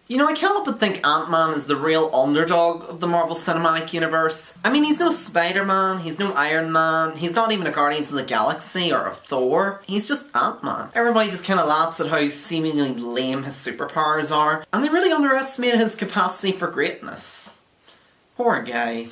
You know, I can't help but think Ant-Man is the real underdog of the Marvel Cinematic Universe. I mean, he's no Spider-Man, he's no Iron Man, he's not even a Guardians of the Galaxy or a Thor, he's just Ant-Man. Everybody just kind of laughs at how seemingly lame his superpowers are, and they really underestimate his capacity for greatness. Poor guy.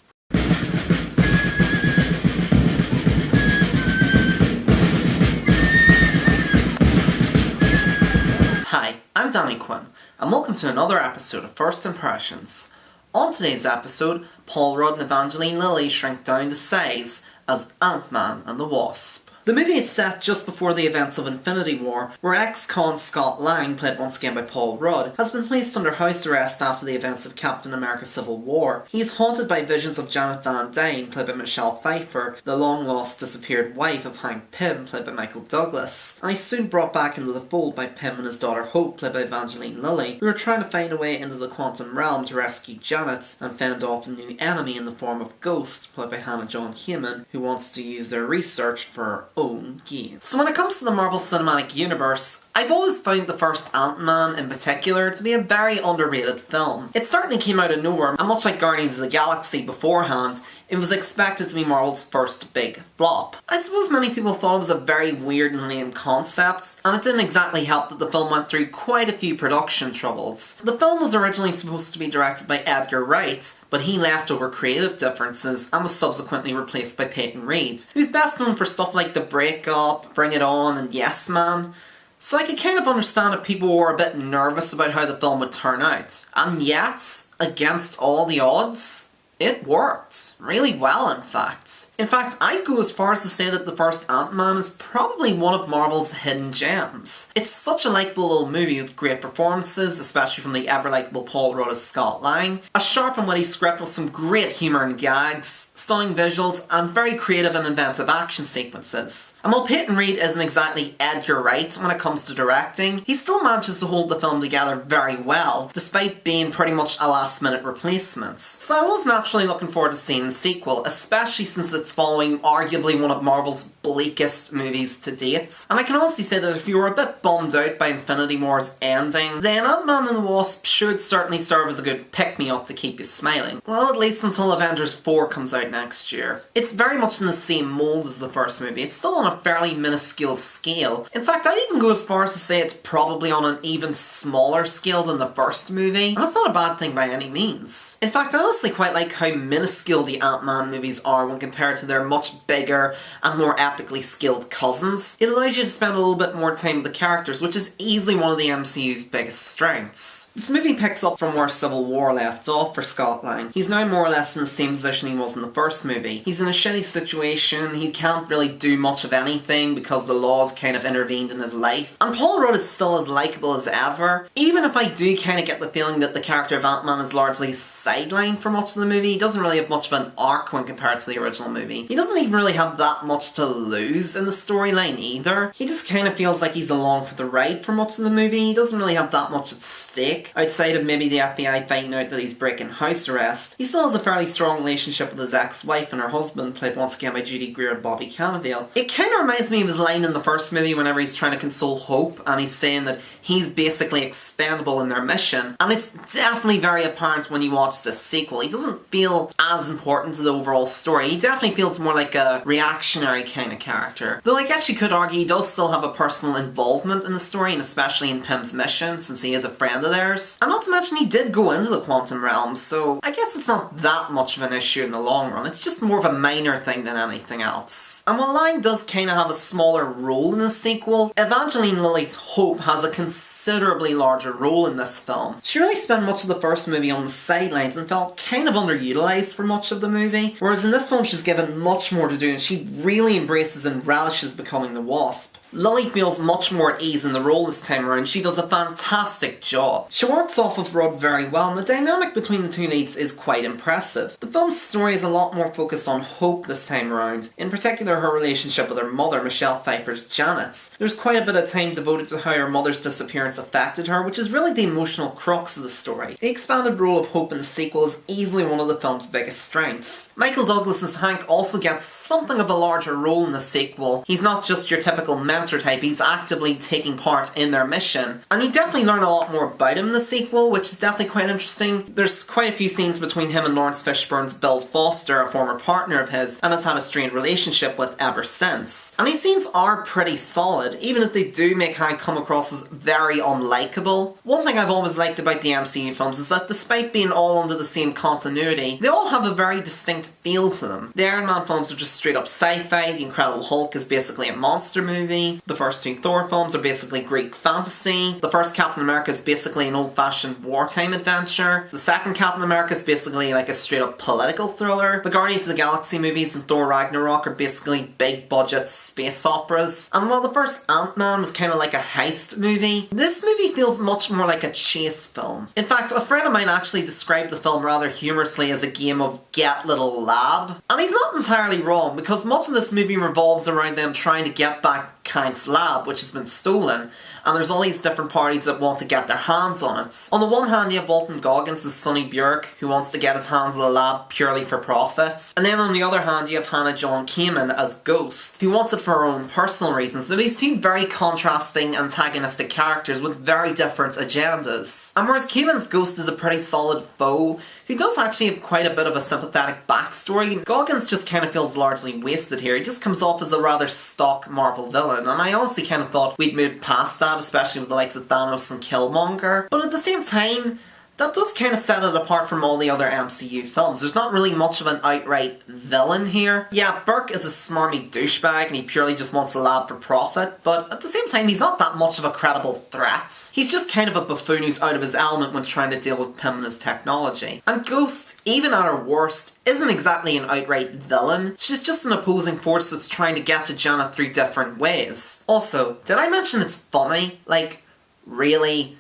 Hi, I'm Danny Quinn, and welcome to another episode of First Impressions. On today's episode, Paul Rudd and Evangeline Lilly shrink down to size as Ant-Man and the Wasp. The movie is set just before the events of Infinity War, where ex-con Scott Lang, played once again by Paul Rudd, has been placed under house arrest after the events of Captain America Civil War. He is haunted by visions of Janet Van Dyne, played by Michelle Pfeiffer, the long-lost disappeared wife of Hank Pym, played by Michael Douglas, and he's soon brought back into the fold by Pym and his daughter Hope, played by Evangeline Lilly, who are trying to find a way into the quantum realm to rescue Janet and fend off a new enemy in the form of Ghost, played by Hannah John Heyman, who wants to use their research for her own gain. So when it comes to the Marvel Cinematic Universe, I've always found the first Ant-Man in particular to be a very underrated film. It certainly came out of nowhere, and much like Guardians of the Galaxy beforehand, it was expected to be Marvel's first big flop. I suppose many people thought it was a very weird and lame concept, and it didn't exactly help that the film went through quite a few production troubles. The film was originally supposed to be directed by Edgar Wright, but he left over creative differences and was subsequently replaced by Peyton Reed, who's best known for stuff like The Breakup, Bring It On, and Yes Man. So I could kind of understand if people were a bit nervous about how the film would turn out. And yet, against all the odds, it worked. Really well, in fact. In fact, I'd go as far as to say that the first Ant-Man is probably one of Marvel's hidden gems. It's such a likeable little movie with great performances, especially from the ever-likeable Paul Rudd as Scott Lang, a sharp and witty script with some great humour and gags, stunning visuals, and very creative and inventive action sequences. And while Peyton Reed isn't exactly Edgar Wright when it comes to directing, he still manages to hold the film together very well, despite being pretty much a last-minute replacement. So I was naturally looking forward to seeing the sequel, especially since it's following arguably one of Marvel's bleakest movies to date. And I can honestly say that if you were a bit bummed out by Infinity War's ending, then Ant-Man and the Wasp should certainly serve as a good pick-me-up to keep you smiling. Well, at least until Avengers 4 comes out next year. It's very much in the same mold as the first movie. It's still on a fairly minuscule scale. In fact, I'd even go as far as to say it's probably on an even smaller scale than the first movie, and that's not a bad thing by any means. In fact, I honestly quite like how minuscule the Ant-Man movies are when compared to their much bigger and more epically skilled cousins. It allows you to spend a little bit more time with the characters, which is easily one of the MCU's biggest strengths. This movie picks up from where Civil War left off for Scott Lang. He's now more or less in the same position he was in the first movie. He's in a shitty situation, he can't really do much of anything because the laws kind of intervened in his life. And Paul Rudd is still as likeable as ever, even if I do kind of get the feeling that the character of Ant-Man is largely sidelined for much of the movie. He doesn't really have much of an arc when compared to the original movie. He doesn't even really have that much to lose in the storyline either. He just kind of feels like he's along for the ride for much of the movie. He doesn't really have that much at stake. Outside of maybe the FBI finding out that he's breaking house arrest, he still has a fairly strong relationship with his ex-wife and her husband, played once again by Judy Greer and Bobby Cannavale. It kind of reminds me of his line in the first movie whenever he's trying to console Hope, and he's saying that he's basically expendable in their mission, and it's definitely very apparent when you watch this sequel. He doesn't feel as important to the overall story. He definitely feels more like a reactionary kind of character. Though I guess you could argue he does still have a personal involvement in the story, and especially in Pym's mission, since he is a friend of theirs. And not to mention he did go into the quantum realm, so I guess it's not that much of an issue in the long run. It's just more of a minor thing than anything else. And while Lang does kind of have a smaller role in the sequel, Evangeline Lilly's Hope has a considerably larger role in this film. She really spent much of the first movie on the sidelines and felt kind of underutilised for much of the movie, whereas in this film she's given much more to do and she really embraces and relishes becoming the Wasp. Lilly feels much more at ease in the role this time around. She does a fantastic job. She works off of Rudd very well, and the dynamic between the two leads is quite impressive. The film's story is a lot more focused on Hope this time around, in particular her relationship with her mother, Michelle Pfeiffer's Janet. There's quite a bit of time devoted to how her mother's disappearance affected her, which is really the emotional crux of the story. The expanded role of Hope in the sequel is easily one of the film's biggest strengths. Michael Douglas as Hank also gets something of a larger role in the sequel. He's not just your typical mentor mentor type. He's actively taking part in their mission. And you definitely learn a lot more about him in the sequel, which is definitely quite interesting. There's quite a few scenes between him and Lawrence Fishburne's Bill Foster, a former partner of his, and has had a strained relationship with ever since. And these scenes are pretty solid, even if they do make Hank come across as very unlikable. One thing I've always liked about the MCU films is that despite being all under the same continuity, they all have a very distinct feel to them. The Iron Man films are just straight up sci-fi, the Incredible Hulk is basically a monster movie, the first two Thor films are basically Greek fantasy, the first Captain America is basically an old-fashioned wartime adventure, the second Captain America is basically like a straight up political thriller, the Guardians of the Galaxy movies and Thor Ragnarok are basically big budget space operas, and while the first Ant-Man was kind of like a heist movie, this movie feels much more like a chase film. In fact, a friend of mine actually described the film rather humorously as a game of Get Little Lab, and he's not entirely wrong, because much of this movie revolves around them trying to get back Hank's lab, which has been stolen, and there's all these different parties that want to get their hands on it. On the one hand, you have Walton Goggins as Sonny Burke, who wants to get his hands on the lab purely for profits, and then on the other hand, you have Hannah John Kamen as Ghost, who wants it for her own personal reasons. So these two very contrasting antagonistic characters with very different agendas. And whereas Kamen's Ghost is a pretty solid foe, who does actually have quite a bit of a sympathetic backstory, Goggins just kind of feels largely wasted here. He just comes off as a rather stock Marvel villain, and I honestly kind of thought we'd moved past that, especially with the likes of Thanos and Killmonger. But at the same time, that does kind of set it apart from all the other MCU films. There's not really much of an outright villain here. Yeah, Burke is a smarmy douchebag and he purely just wants the lab for profit, but at the same time he's not that much of a credible threat. He's just kind of a buffoon who's out of his element when trying to deal with Pym and his technology. And Ghost, even at her worst, isn't exactly an outright villain. She's just an opposing force that's trying to get to Janet through different ways. Also, did I mention it's funny? Like, really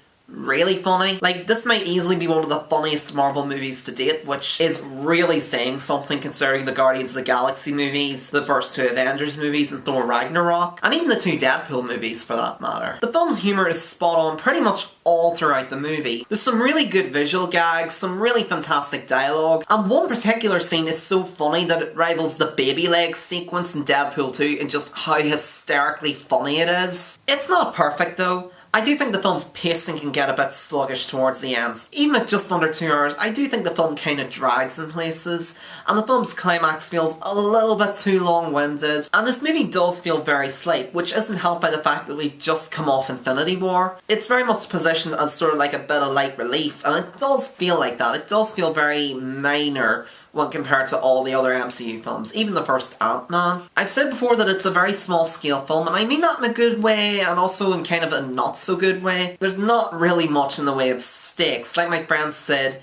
funny. Like, this might easily be one of the funniest Marvel movies to date, which is really saying something considering the Guardians of the Galaxy movies, the first two Avengers movies, and Thor Ragnarok, and even the two Deadpool movies for that matter. The film's humour is spot on pretty much all throughout the movie. There's some really good visual gags, some really fantastic dialogue, and one particular scene is so funny that it rivals the baby legs sequence in Deadpool 2 in just how hysterically funny it is. It's not perfect though. I do think the film's pacing can get a bit sluggish towards the end. Even at just under 2 hours, I do think the film kind of drags in places, and the film's climax feels a little bit too long-winded, and this movie does feel very slight, which isn't helped by the fact that we've just come off Infinity War. It's very much positioned as sort of like a bit of light relief, and it does feel like that. It does feel very minor when compared to all the other MCU films, even the first Ant-Man. I've said before that it's a very small scale film, and I mean that in a good way and also in kind of a not so good way. There's not really much in the way of stakes. Like my friends said,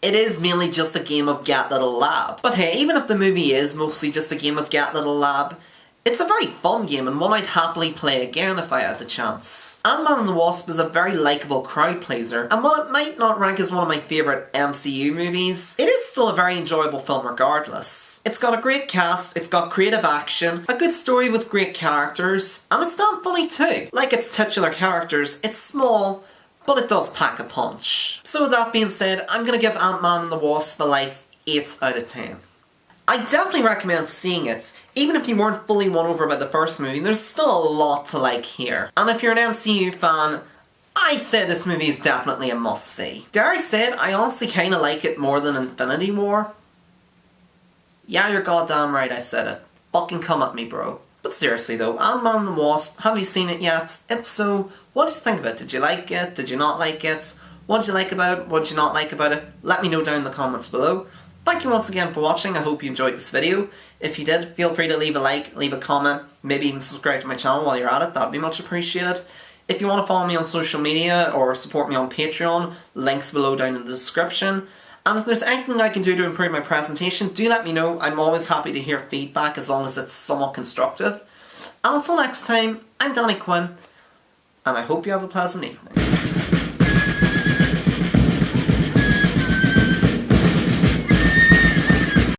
it is mainly just a game of Get Little Lab. But hey, even if the movie is mostly just a game of Get Little Lab, it's a very fun game and one I'd happily play again if I had the chance. Ant-Man and the Wasp is a very likeable crowd pleaser, and while it might not rank as one of my favourite MCU movies, it is still a very enjoyable film regardless. It's got a great cast, it's got creative action, a good story with great characters, and it's damn funny too. Like its titular characters, it's small, but it does pack a punch. So with that being said, I'm gonna give Ant-Man and the Wasp a light 8 out of 10. I definitely recommend seeing it, even if you weren't fully won over by the first movie. There's still a lot to like here. And if you're an MCU fan, I'd say this movie is definitely a must-see. Dare I say it, I honestly kinda like it more than Infinity War. Yeah, you're goddamn right I said it. Fucking come at me, bro. But seriously though, Ant-Man and the Wasp, have you seen it yet? If so, what did you think of it? Did you like it? Did you not like it? What did you like about it? What did you not like about it? Let me know down in the comments below. Thank you once again for watching, I hope you enjoyed this video. If you did, feel free to leave a like, leave a comment, maybe even subscribe to my channel while you're at it, that would be much appreciated. If you want to follow me on social media or support me on Patreon, links below down in the description. And if there's anything I can do to improve my presentation, do let me know. I'm always happy to hear feedback as long as it's somewhat constructive. And until next time, I'm Danny Quinn, and I hope you have a pleasant evening.